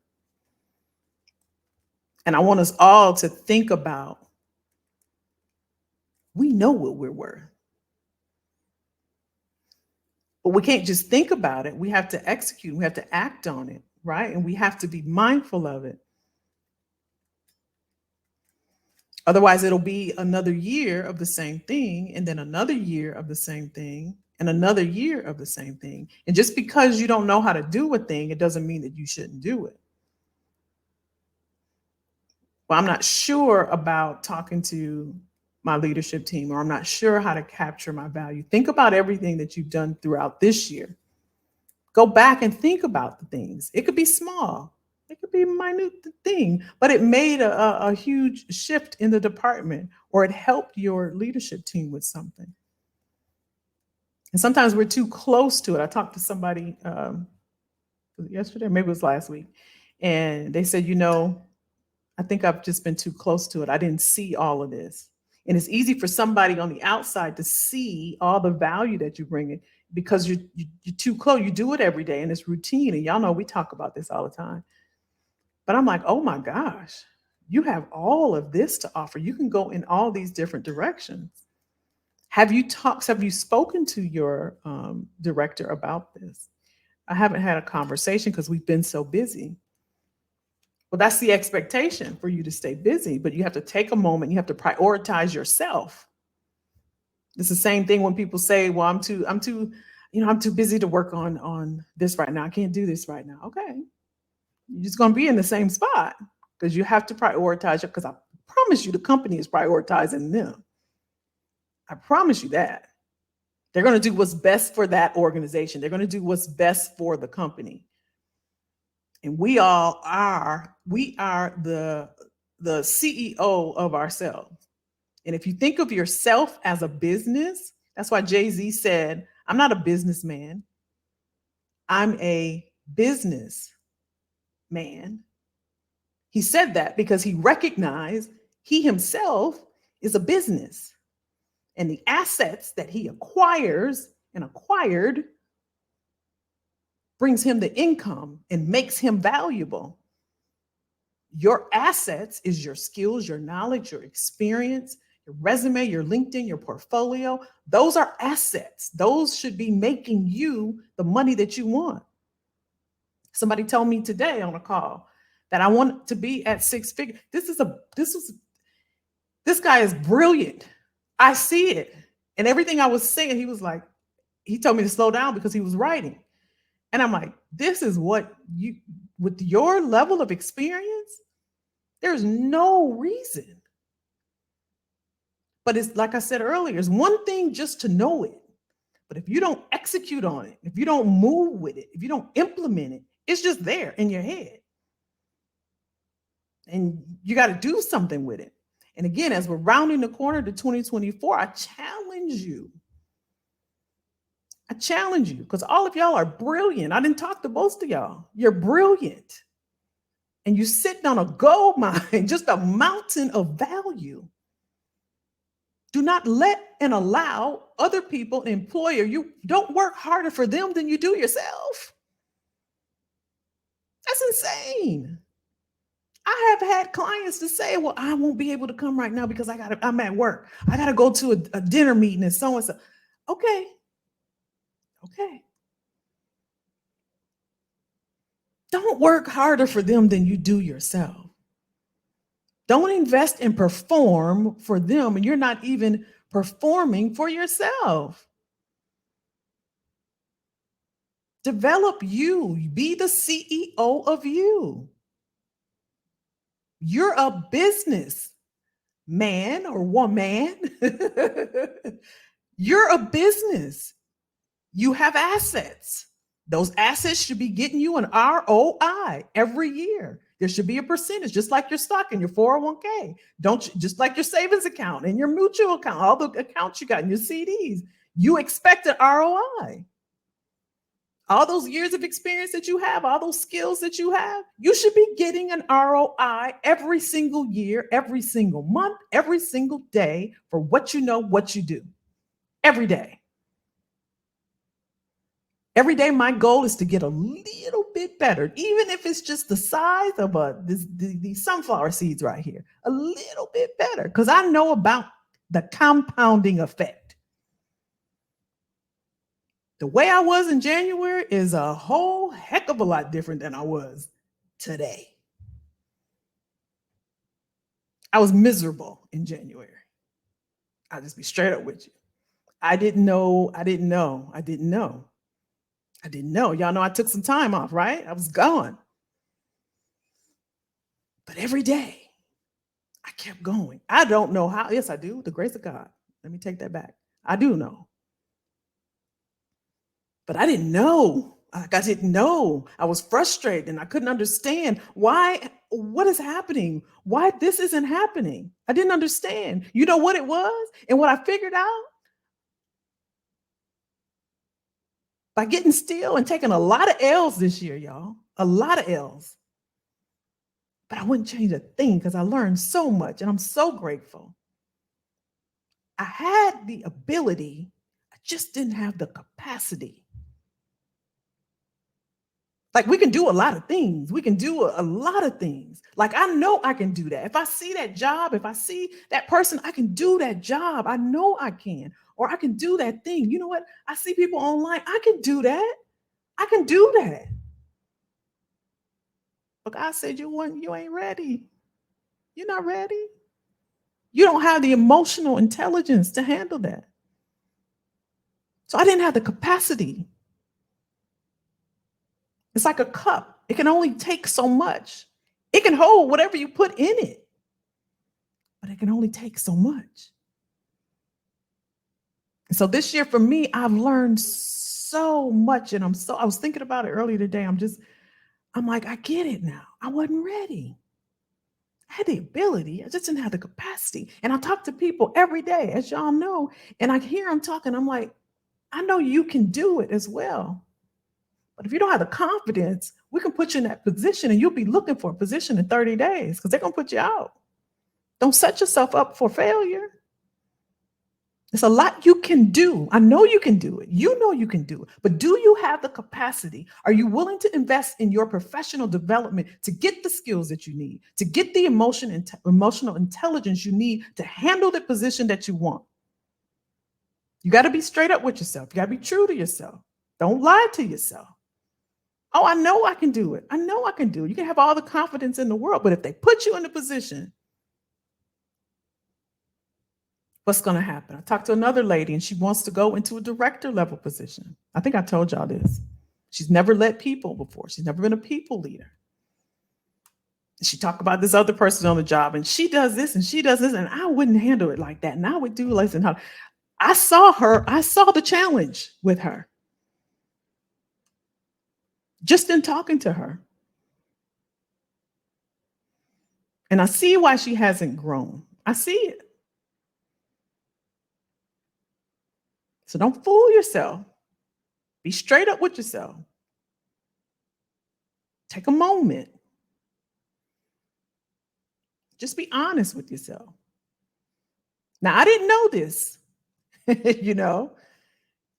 And I want us all to think about, we know what we're worth. But we can't just think about it. We have to execute. We have to act on it, right? And we have to be mindful of it. Otherwise, it'll be another year of the same thing, and then another year of the same thing, and another year of the same thing. And just because you don't know how to do a thing, it doesn't mean that you shouldn't do it. Well, I'm not sure about talking to my leadership team, or I'm not sure how to capture my value. Think about everything that you've done throughout this year. Go back and think about the things. It could be small, it could be a minute thing, but it made a huge shift in the department, or it helped your leadership team with something. And sometimes we're too close to it. I talked to somebody yesterday, maybe it was last week, and they said, I think I've just been too close to it. I didn't see all of this. And it's easy for somebody on the outside to see all the value that you bring in because you're too close. You do it every day and it's routine. And y'all know we talk about this all the time. But I'm like, oh my gosh, you have all of this to offer. You can go in all these different directions. Have you spoken to your director about this? I haven't had a conversation because we've been so busy. Well, that's the expectation, for you to stay busy, but you have to take a moment. You have to prioritize yourself. It's the same thing when people say, well, I'm too busy to work on this right now. I can't do this right now. Okay. You're just going to be in the same spot because you have to prioritize it, because I promise you the company is prioritizing them. I promise you that. They're going to do what's best for that organization. They're going to do what's best for the company. And we are the CEO of ourselves. And if you think of yourself as a business, that's why Jay-Z said, I'm not a businessman. I'm a business man. He said that because he recognized he himself is a business. And the assets that he acquires and acquired brings him the income and makes him valuable. Your assets is your skills, your knowledge, your experience, your resume, your LinkedIn, your portfolio. Those are assets. Those should be making you the money that you want. Somebody told me today on a call that I want to be at six figures. This guy is brilliant. I see it. And everything I was saying, he told me to slow down because he was writing. And I'm like, this is what with your level of experience, there's no reason. But it's like I said earlier, it's one thing just to know it. But if you don't execute on it, if you don't move with it, if you don't implement it, it's just there in your head. And you got to do something with it. And again, as we're rounding the corner to 2024, I challenge you. Because all of y'all are brilliant. I didn't talk to most of y'all. You're brilliant. And you're sitting on a gold mine, just a mountain of value. Do not let and allow other people, employer, you don't work harder for them than you do yourself. That's insane. I have had clients to say, well, I won't be able to come right now because I'm at work. I got to go to a dinner meeting and so and so. Okay. Don't work harder for them than you do yourself. Don't invest and perform for them, and you're not even performing for yourself. Develop you. Be the CEO of you. You're a business man or woman. You're a business. You have assets. Those assets should be getting you an ROI every year. There should be a percentage, just like your stock and your 401k. Just like your savings account and your mutual account, all the accounts you got in your CDs. You expect an ROI. All those years of experience that you have, all those skills that you have, you should be getting an ROI every single year, every single month, every single day for what you know, what you do. Every day. Every day, my goal is to get a little bit better, even if it's just the size of these sunflower seeds right here, a little bit better, because I know about the compounding effect. The way I was in January is a whole heck of a lot different than I was today. I was miserable in January. I'll just be straight up with you. I didn't know. I didn't know. I didn't know. I didn't know. Y'all know I took some time off, right? I was gone. But every day I kept going. I don't know how. Yes, I do. The grace of God. Let me take that back. I do know. But I didn't know. I didn't know. I was frustrated and I couldn't understand why, what is happening? Why this isn't happening? I didn't understand. You know what it was? And what I figured out by getting still and taking a lot of L's this year, y'all, a lot of L's. But I wouldn't change a thing because I learned so much and I'm so grateful. I had the ability, I just didn't have the capacity. Like we can do a lot of things. We can do a lot of things. Like I know I can do that. If I see that job, if I see that person, I can do that job. I know I can. Or I can do that thing. You know what? I see people online. I can do that. I can do that. But God said you ain't ready. You're not ready. You don't have the emotional intelligence to handle that. So I didn't have the capacity. It's like a cup. It can only take so much. It can hold whatever you put in it, but it can only take so much. And so this year for me, I've learned so much. And I was thinking about it earlier today. I'm like, I get it now. I wasn't ready. I had the ability. I just didn't have the capacity. And I talk to people every day, as y'all know, and I hear them talking. I'm like, I know you can do it as well. But if you don't have the confidence, we can put you in that position and you'll be looking for a position in 30 days because they're going to put you out. Don't set yourself up for failure. It's a lot you can do. I know you can do it. You know you can do it. But do you have the capacity? Are you willing to invest in your professional development to get the skills that you need, to get the emotional intelligence you need to handle the position that you want? You got to be straight up with yourself. You got to be true to yourself. Don't lie to yourself. Oh, I know I can do it. I know I can do it. You can have all the confidence in the world, but if they put you in a position, what's going to happen? I talked to another lady and she wants to go into a director level position. I think I told y'all this. She's never led people before. She's never been a people leader. She talked about this other person on the job and she does this and she does this and I wouldn't handle it like that. And I would do less than her. I saw the challenge with her just in talking to her. And I see why she hasn't grown. I see it. So don't fool yourself. Be straight up with yourself. Take a moment. Just be honest with yourself. Now, I didn't know this, you know,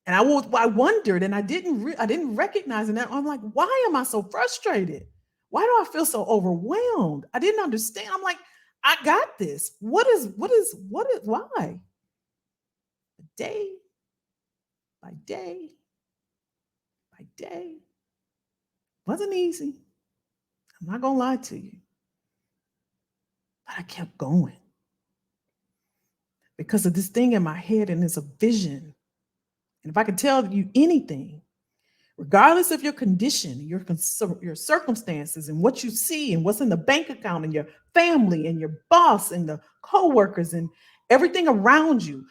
and I wondered and I didn't recognize it. And I'm like, why am I so frustrated? Why do I feel so overwhelmed? I didn't understand. I'm like, I got this. Why? Day by day by day. Wasn't easy. I'm not going to lie to you. But I kept going because of this thing in my head and it's a vision. And if I could tell you anything, regardless of your condition, your circumstances and what you see and what's in the bank account and your family and your boss and the coworkers and everything around you,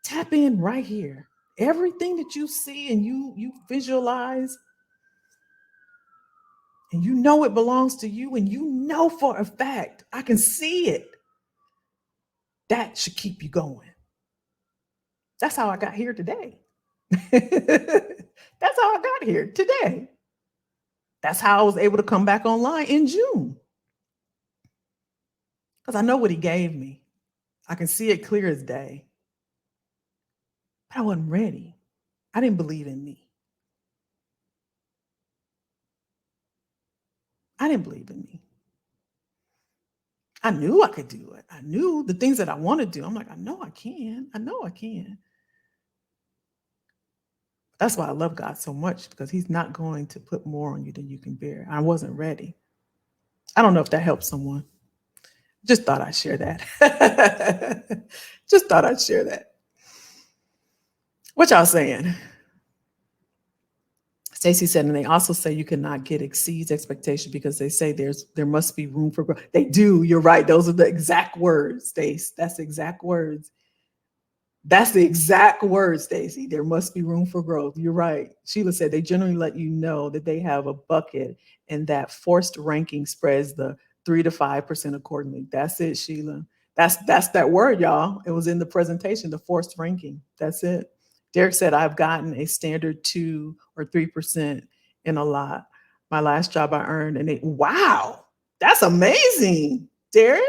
tap in right here. Everything that you see and you visualize and you know it belongs to you and you know for a fact, I can see it. That should keep you going. That's how I got here today. That's how I got here today. That's how I was able to come back online in June. Because I know what he gave me. I can see it clear as day. But I wasn't ready. I didn't believe in me. I didn't believe in me. I knew I could do it. I knew the things that I want to do. I'm like, I know I can. I know I can. That's why I love God so much because he's not going to put more on you than you can bear. I wasn't ready. I don't know if that helps someone. Just thought I'd share that. Just thought I'd share that. What y'all saying? Stacy said, and they also say you cannot get exceeds expectation because they say there must be room for growth. They do. You're right. Those are the exact words, Stace. That's the exact words. That's the exact word, Stacy. There must be room for growth. You're right. Sheila said they generally let you know that they have a bucket and that forced ranking spreads the 3 to 5% accordingly. That's it, Sheila. That's that word, y'all. It was in the presentation, the forced ranking. That's it. Derek said I've gotten a standard 2 or 3% in a lot. My last job I earned an 8. Wow, that's amazing, Derek.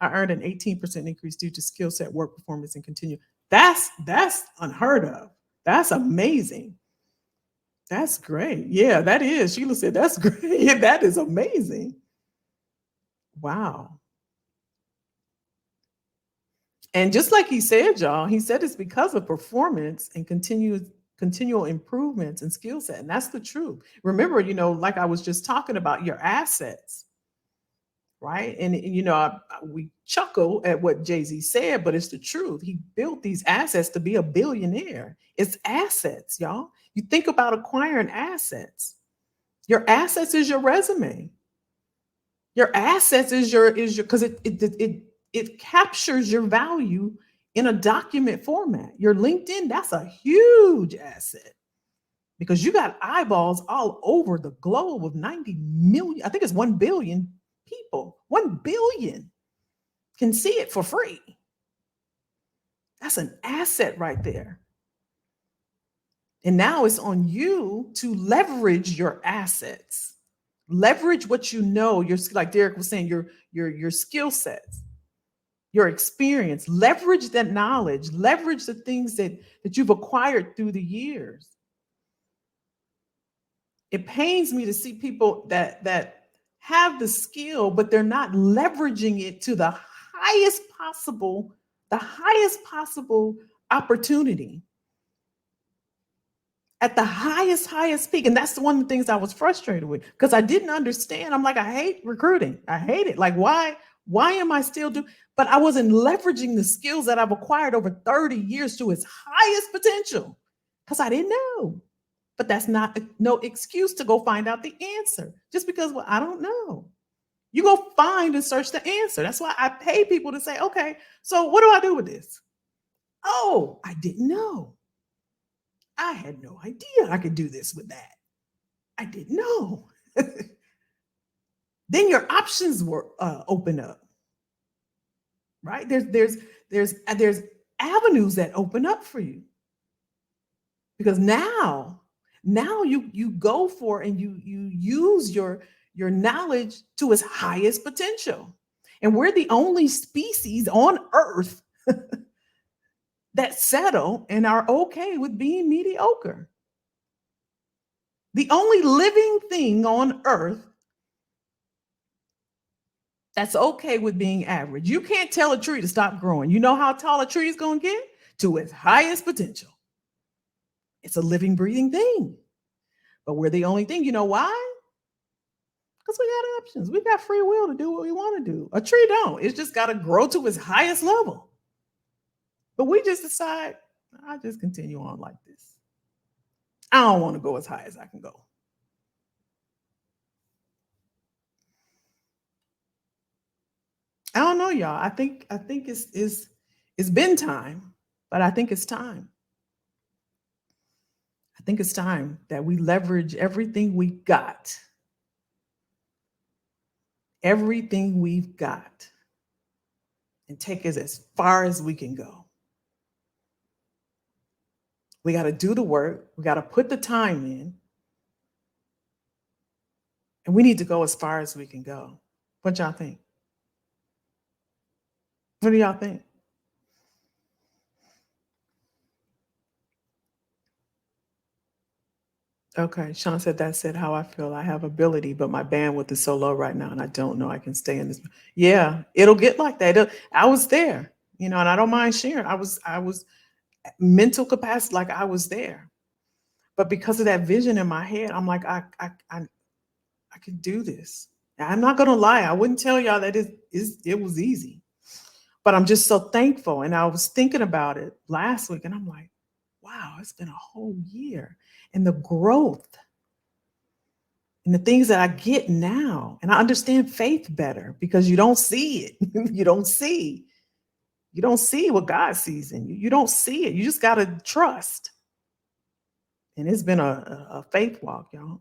I earned an 18% increase due to skill set, work performance, and continue. That's unheard of. That's amazing. That's great. Yeah, that is. Sheila said that's great. Yeah, that is amazing. Wow. And just like he said, y'all, he said it's because of performance and continual improvements and skill set. And that's the truth. Remember, like I was just talking about your assets, right? And we chuckle at what Jay-Z said, but it's the truth. He built these assets to be a billionaire. It's assets, y'all. You think about acquiring assets. Your assets is your resume. Your assets is your because it captures your value in a document format. Your LinkedIn, that's a huge asset because you got eyeballs all over the globe of 90 million. I think it's 1 billion people. 1 billion can see it for free. That's an asset right there. And now it's on you to leverage your assets. Leverage what you know, your, like Derek was saying, your skill sets, your experience. Leverage that knowledge. Leverage the things that you've acquired through the years. It pains me to see people that have the skill, but they're not leveraging it to the highest possible opportunity at the highest peak. And that's one of the things I was frustrated with because I didn't understand. I'm like, I hate recruiting. I hate it. Like, why am I still doing? But I wasn't leveraging the skills that I've acquired over 30 years to its highest potential because I didn't know. But that's not no excuse to go find out the answer just because, well, I don't know. You go find and search the answer. That's why I pay people to say, okay, so what do I do with this? Oh, I didn't know. I had no idea I could do this with that. I didn't know. Then your options were open up, right? There's avenues that open up for you because now you go for and you use your knowledge to its highest potential. And we're the only species on Earth that settle and are okay with being mediocre. The only living thing on Earth that's okay with being average. You can't tell a tree to stop growing. You know how tall a tree is going to get? To its highest potential. It's a living, breathing thing. But we're the only thing. You know why? Because we got options. We got free will to do what we want to do. A tree don't. It's just got to grow to its highest level. But we just decide, I'll just continue on like this. I don't want to go as high as I can go. I don't know, y'all. I think it's been time, but I think it's time. I think it's time that we leverage everything we got. Everything we've got and take it as far as we can go. We got to do the work. We got to put the time in. And we need to go as far as we can go. What y'all think? What do y'all think? Okay, Sean said that's it. How I feel. I have ability, but my bandwidth is so low right now, and I don't know I can stay in this. Yeah, it'll get like that. I was there, and I don't mind sharing. I was mental capacity, like I was there, but because of that vision in my head, I'm like, I can do this, I'm not gonna lie, I wouldn't tell y'all that it was easy. But I'm just so thankful. And I was thinking about it last week and I'm like, wow, it's been a whole year. And the growth and the things that I get now. And I understand faith better because you don't see it. you don't see. You don't see what God sees in you. You don't see it. You just gotta trust. And it's been a faith walk, y'all.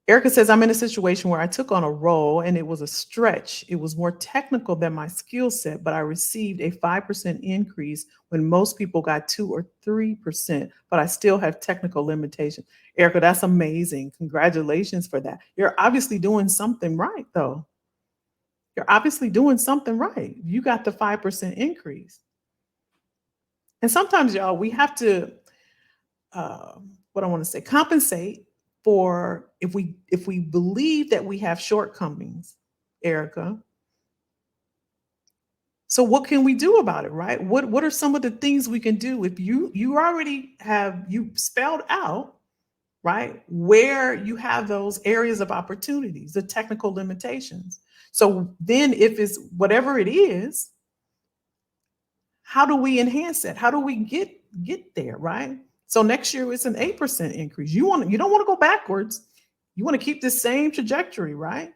Erica says, I'm in a situation where I took on a role and it was a stretch. It was more technical than my skill set, but I received a 5% increase when most people got 2 or 3%, but I still have technical limitations. Erica, that's amazing. Congratulations for that. You're obviously doing something right, though. You're obviously doing something right. You got the 5% increase. And sometimes, y'all, we have to, what I want to say, compensate for if we believe that we have shortcomings, Erica. So what can we do about it, right? What are some of the things we can do if you already have you spelled out, right, where you have those areas of opportunities, the technical limitations. So then if it's whatever it is, how do we enhance it? How do we get there, right? So next year it's an 8% increase. You don't want to go backwards. You want to keep the same trajectory, right?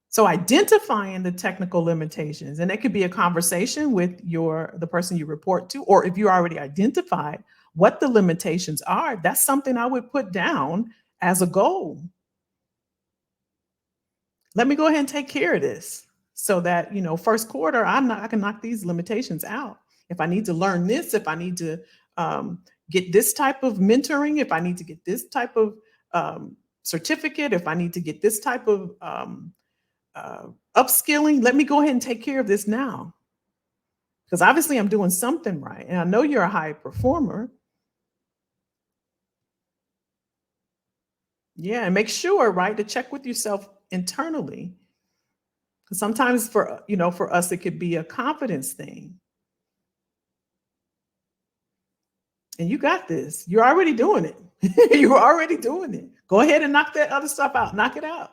So identifying the technical limitations, and it could be a conversation with the person you report to, or if you already identified what the limitations are, that's something I would put down as a goal. Let me go ahead and take care of this so that, first quarter, I can knock these limitations out. If I need to learn this, if I need to get this type of mentoring, if I need to get this type of certificate, if I need to get this type of upskilling, let me go ahead and take care of this now. Because obviously I'm doing something right. And I know you're a high performer. Yeah, and make sure, right, to check with yourself internally. Because sometimes for us, it could be a confidence thing. And you got this. You're already doing it. You're already doing it. Go ahead and knock that other stuff out. Knock it out.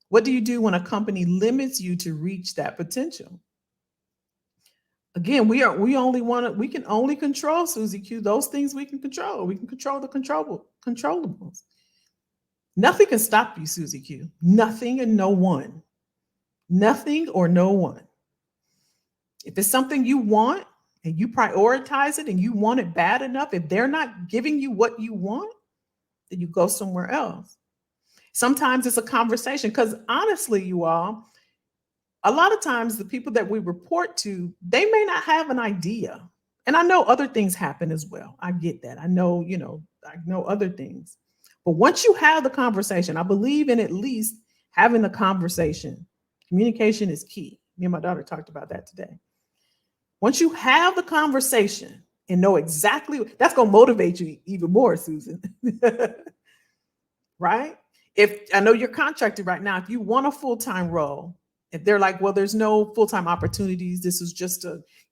What do you do when a company limits you to reach that potential? Again, we can only control, Susie Q, those things we can control. We can control the controllables. Nothing can stop you, Susie Q. Nothing and no one. Nothing or no one. If it's something you want and you prioritize it and you want it bad enough, if they're not giving you what you want, then you go somewhere else. Sometimes it's a conversation because honestly, you all, a lot of times the people that we report to, they may not have an idea. And I know other things happen as well. I get that. I know other things. But once you have the conversation, I believe in at least having the conversation. Communication is key. Me and my daughter talked about that today. Once you have the conversation and know exactly, that's going to motivate you even more, Susan. Right? If I know you're contracted right now, if you want a full-time role, if they're like, well, there's no full-time opportunities, this is just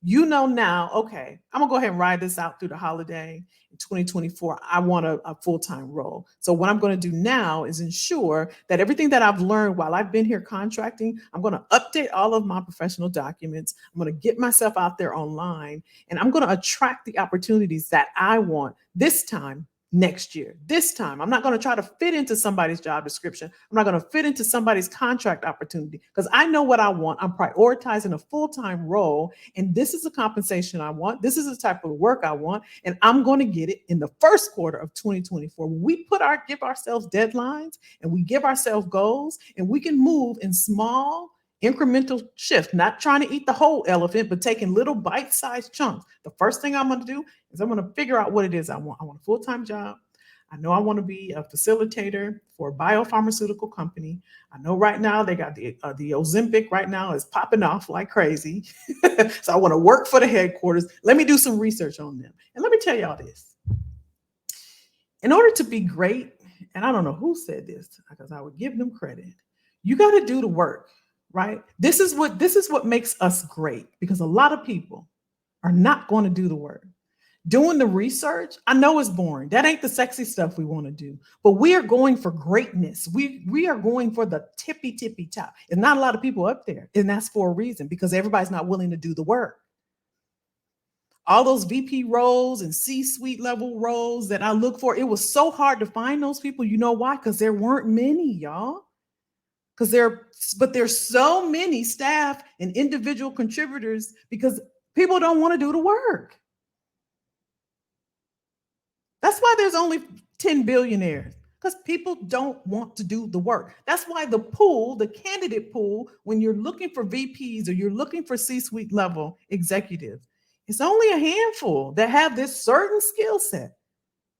now, okay, I'm gonna go ahead and ride this out through the holiday in 2024. I want a full-time role. So what I'm going to do now is ensure that everything that I've learned while I've been here contracting, I'm going to update all of my professional documents. I'm going to get myself out there online, and I'm going to attract the opportunities that I want this time next year. This time, I'm not going to try to fit into somebody's job description. I'm not going to fit into somebody's contract opportunity because I know what I want. I'm prioritizing a full-time role, and this is the compensation I want. This is the type of work I want, and I'm going to get it in the first quarter of 2024. We give ourselves deadlines and we give ourselves goals, and we can move in small incremental shift, not trying to eat the whole elephant, but taking little bite-sized chunks. The first thing I'm going to do is I'm going to figure out what it is I want. I want a full-time job. I know I want to be a facilitator for a biopharmaceutical company. I know right now they got the Ozempic right now is popping off like crazy. So I want to work for the headquarters. Let me do some research on them. And let me tell y'all this. In order to be great, and I don't know who said this because I would give them credit, you got to do the work. Right? This is what makes us great, because a lot of people are not going to do the work. Doing the research, I know it's boring. That ain't the sexy stuff we want to do. But we are going for greatness. We are going for the tippy top. And not a lot of people up there. And that's for a reason, because everybody's not willing to do the work. All those VP roles and C-suite level roles that I look for, it was so hard to find those people. You know why? Because there weren't many, y'all. But there's so many staff and individual contributors because people don't want to do the work. That's why there's only 10 billionaires, because people don't want to do the work. That's why the pool, the candidate pool, when you're looking for VPs or you're looking for C-suite level executives, it's only a handful that have this certain skill set,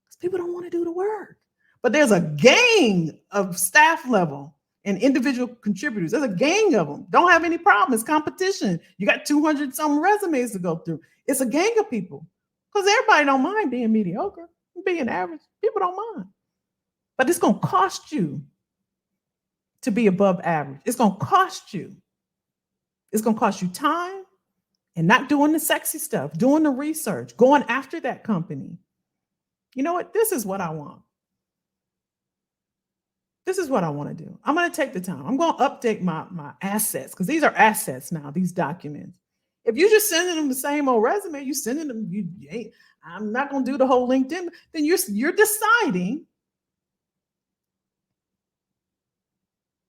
because people don't want to do the work. But there's a gang of staff level and individual contributors. There's a gang of them. Don't have any problem. It's competition. You got 200 some resumes to go through. It's a gang of people, because everybody don't mind being mediocre, being average. People don't mind. But it's going to cost you to be above average. It's going to cost you. It's going to cost you time and not doing the sexy stuff, doing the research, going after that company. You know what? This is what I want. This is what I want to do. I'm going to take the time. I'm going to update my assets, because these are assets now, these documents. If you're just sending them the same old resume, you sending them, I'm not going to do the whole LinkedIn, then you're deciding.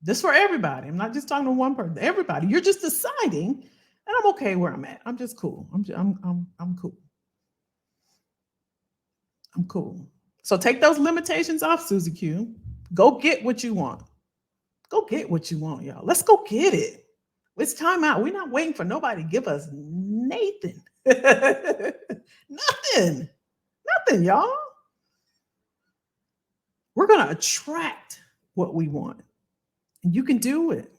This for everybody. I'm not just talking to one person. Everybody. You're just deciding, and I'm okay where I'm at. I'm just cool. I'm cool. I'm cool. So take those limitations off, Susie Q. Go get what you want. Go get what you want, y'all. Let's go get it. It's time out. We're not waiting for nobody to give us Nathan. Nothing. Nothing, y'all. We're going to attract what we want. And you can do it.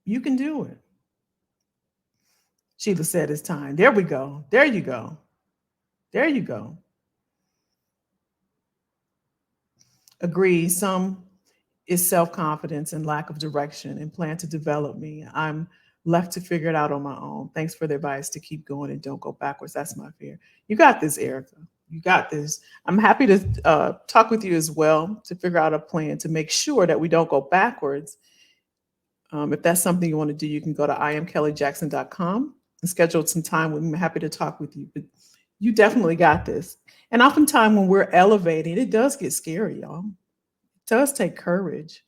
You can do it. Sheila said it's time. There we go. There you go. There you go. Agree. Some is self-confidence and lack of direction and plan to develop me. I'm left to figure it out on my own. Thanks for the advice to keep going and don't go backwards. That's my fear. You got this, Erica. You got this. I'm happy to talk with you as well to figure out a plan to make sure that we don't go backwards. If that's something you want to do, you can go to imkellyjackson.com and schedule some time with me. I'm happy to talk with you. But you definitely got this. And oftentimes when we're elevating, it does get scary, y'all. It does take courage.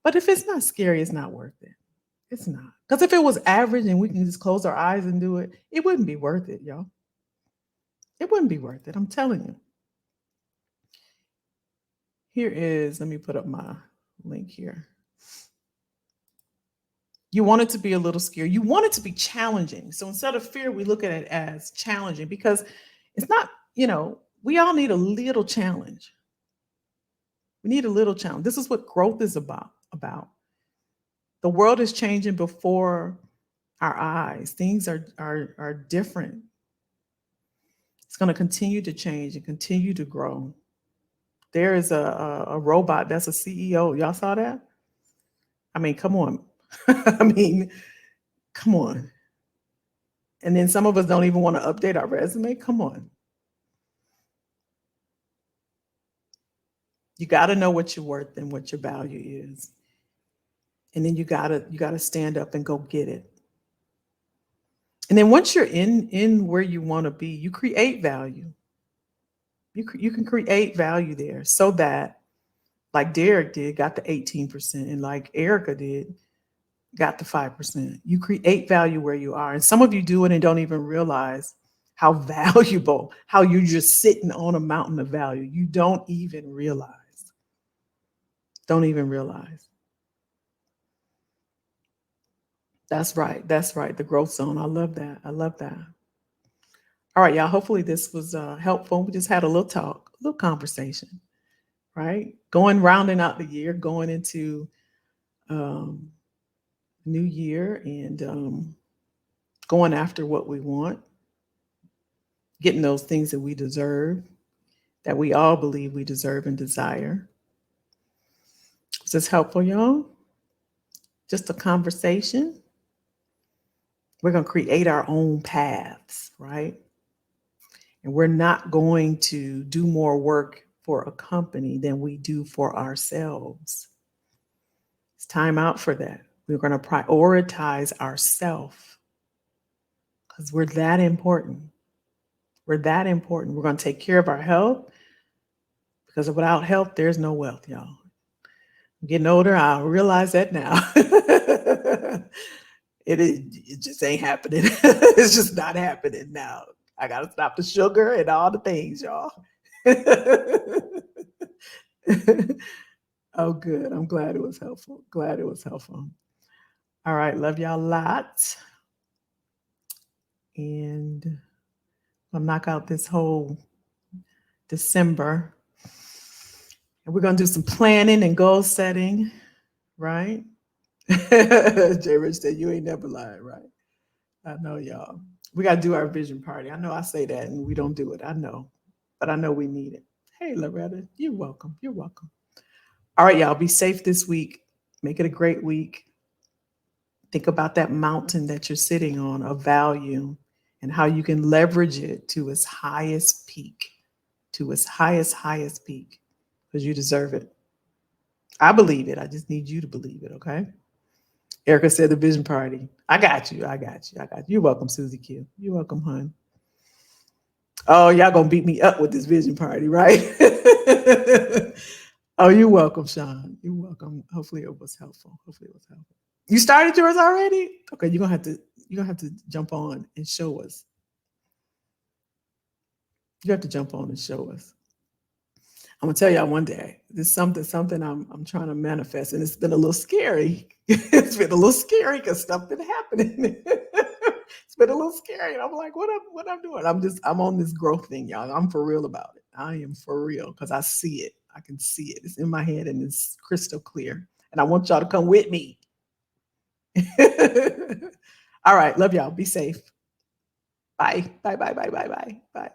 But if it's not scary, it's not worth it. It's not. Because if it was average and we can just close our eyes and do it, it wouldn't be worth it, y'all. It wouldn't be worth it. I'm telling you. Here is, let me put up my link here. You want it to be a little scary. You want it to be challenging. So instead of fear, we look at it as challenging, because it's not, we all need a little challenge. We need a little challenge. This is what growth is about. The world is changing before our eyes. Things are different. It's going to continue to change and continue to grow. There is a robot that's a CEO. Y'all saw that? I mean, come on. Come on. And then some of us don't even want to update our resume. Come on. You got to know what you're worth and what your value is. And then you got to stand up and go get it. And then once you're in where you want to be, you create value. You can create value there, so that, like Derek did, got the 18%, and like Erica did, got the 5%. You create value where you are. And some of you do it and don't even realize how valuable, how you're just sitting on a mountain of value. You don't even realize. Don't even realize. That's right. That's right. The growth zone. I love that. I love that. All right, y'all. Hopefully this was helpful. We just had a little talk, a little conversation, right? Rounding out the year, going into new year, and going after what we want, getting those things that we deserve, that we all believe we deserve and desire. Was this helpful, y'all? Just a conversation. We're going to create our own paths, right? And we're not going to do more work for a company than we do for ourselves. It's time out for that. We're going to prioritize ourselves because we're that important. We're that important. We're going to take care of our health because without health, there's no wealth, y'all. I'm getting older. I realize that now. It just ain't happening. It's just not happening now. I got to stop the sugar and all the things, y'all. Oh, good. I'm glad it was helpful. Glad it was helpful. All right. Love y'all lots. And I'll knock out this whole December. And we're going to do some planning and goal setting, right? Jay Rich said, you ain't never lied, right? I know, y'all. We got to do our vision party. I know I say that and we don't do it. I know. But I know we need it. Hey, Loretta, you're welcome. You're welcome. All right, y'all. Be safe this week. Make it a great week. Think about that mountain that you're sitting on of value and how you can leverage it to its highest peak, to its highest peak, because you deserve it. I believe it. I just need you to believe it, okay? Erica said the vision party. I got you. I got you. I got you. You're welcome, Susie Q. You're welcome, hon. Oh, y'all gonna beat me up with this vision party, right? Oh, you're welcome, Sean. You're welcome. Hopefully it was helpful. Hopefully it was helpful. You started yours already? Okay, you're gonna have to jump on and show us. You have to jump on and show us. I'm gonna tell y'all one day. This is something I'm trying to manifest, and it's been a little scary. It's been a little scary because stuff been happening. It's been a little scary. And I'm like, what I'm doing? I'm on this growth thing, y'all. I'm for real about it. I am for real because I see it. I can see it. It's in my head and it's crystal clear. And I want y'all to come with me. All right. Love y'all. Be safe. Bye. Bye. Bye. Bye. Bye. Bye. Bye.